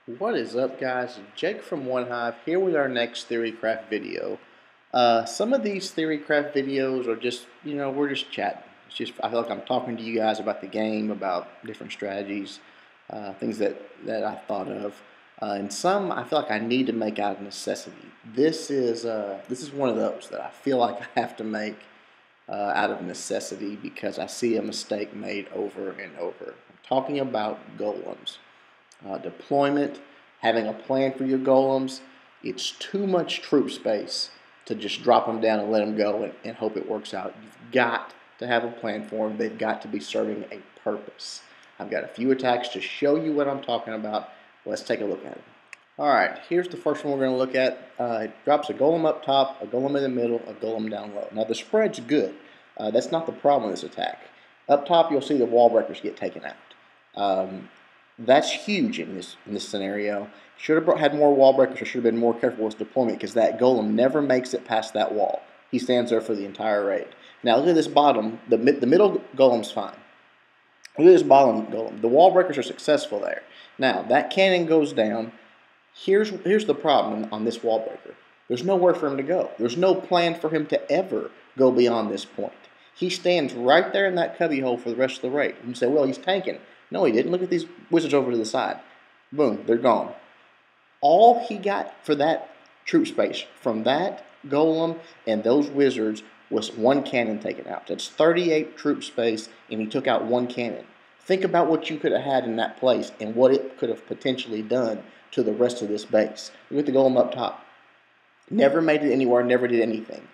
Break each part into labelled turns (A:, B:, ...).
A: What is up, guys? Jake from One Hive here with our next Theorycraft video. Some of these Theorycraft videos are just, we're just chatting. It's just, I feel like I'm talking to you guys about the game, about different strategies, things that I thought of. And some I feel like I need to make out of necessity. This is one of those that I feel like I have to make out of necessity because I see a mistake made over and over. I'm talking about golems. Deployment, having a plan for your golems. It's too much troop space to just drop them down and let them go and hope it works out. You've got to have a plan for them. They've got to be serving a purpose. I've got a few attacks to show you what I'm talking about. Let's take a look at it. Alright, here's the first one we're going to look at. It drops a golem up top, a golem in the middle, a golem down low. Now the spread's good. That's not the problem with this attack. Up top you'll see the wall breakers get taken out. That's huge in this scenario. Should have had more wall breakers, or should have been more careful with his deployment because that golem never makes it past that wall. He stands there for the entire raid. Now look at this bottom. The middle golem's fine. Look at this bottom golem. The wall breakers are successful there. Now that cannon goes down. Here's the problem on this wall breaker. There's nowhere for him to go. There's no plan for him to ever go beyond this point. He stands right there in that cubby hole for the rest of the raid. You say, well, he's tanking. No, he didn't. Look at these wizards over to the side. Boom, they're gone. All he got for that troop space from that golem and those wizards was one cannon taken out. That's 38 troop space, and he took out one cannon. Think about what you could have had in that place and what it could have potentially done to the rest of this base. Look at the golem up top. Never made it anywhere, never did anything.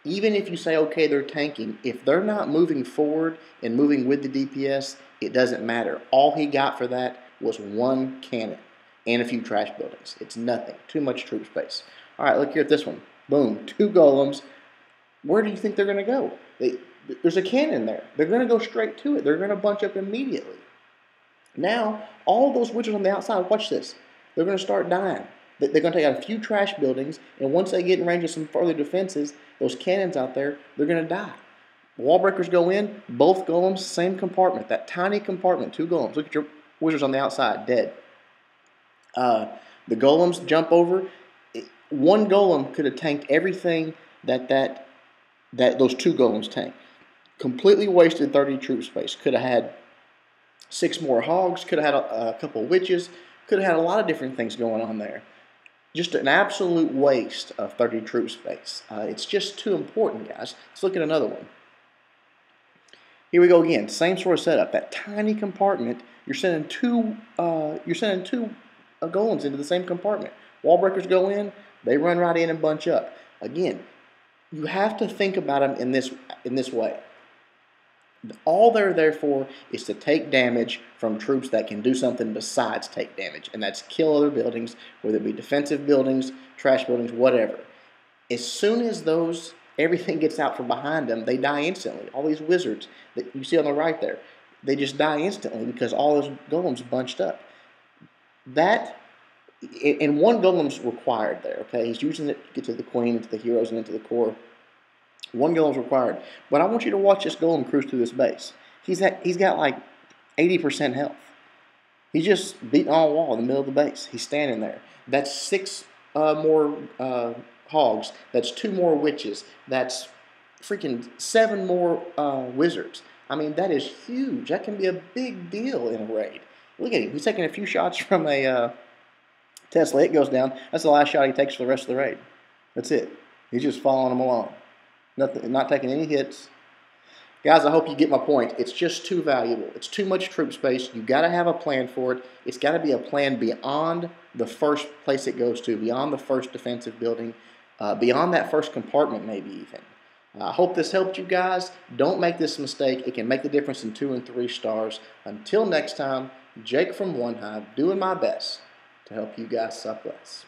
A: Even if you say, okay, they're tanking, if they're not moving forward and moving with the DPS, it doesn't matter. All he got for that was one cannon and a few trash buildings. It's nothing. Too much troop space. All right, look here at this one. Boom, two golems. Where do you think they're going to go? There's a cannon there. They're going to go straight to it. They're going to bunch up immediately. Now, all those wizards on the outside, watch this. They're going to start dying. They're going to take out a few trash buildings, and once they get in range of some further defenses, those cannons out there, they're going to die. Wall breakers go in, both golems, same compartment, that tiny compartment, two golems. Look at your wizards on the outside, dead. The golems jump over. One golem could have tanked everything that those two golems tanked. Completely wasted 30 troop space. Could have had 6 more hogs, could have had a couple witches, could have had a lot of different things going on there. Just an absolute waste of 30 troop space. It's just too important, guys. Let's look at another one. Here we go again. Same sort of setup. That tiny compartment. You're sending two golems into the same compartment. Wall breakers go in. They run right in and bunch up. Again, you have to think about them in this way. All they're there for is to take damage from troops that can do something besides take damage, and that's kill other buildings, whether it be defensive buildings, trash buildings, whatever. As soon as everything gets out from behind them, they die instantly. All these wizards that you see on the right there, they just die instantly because all those golems bunched up. And one golem's required there, okay? He's using it to get to the queen, into the heroes, and into the core. One golem's required. But I want you to watch this golem cruise through this base. He's got like 80% health. He's just beating on a wall in the middle of the base. He's standing there. That's 6 more hogs. That's 2 more witches. That's freaking 7 more wizards. I mean, that is huge. That can be a big deal in a raid. Look at him. He's taking a few shots from a Tesla. It goes down. That's the last shot he takes for the rest of the raid. That's it. He's just following them along. Not taking any hits. Guys, I hope you get my point. It's just too valuable. It's too much troop space. You've got to have a plan for it. It's got to be a plan beyond the first place it goes to, beyond the first defensive building, beyond that first compartment maybe even. I hope this helped you guys. Don't make this mistake. It can make the difference in 2 and 3 stars. Until next time, Jake from One Hive, doing my best to help you guys suck less.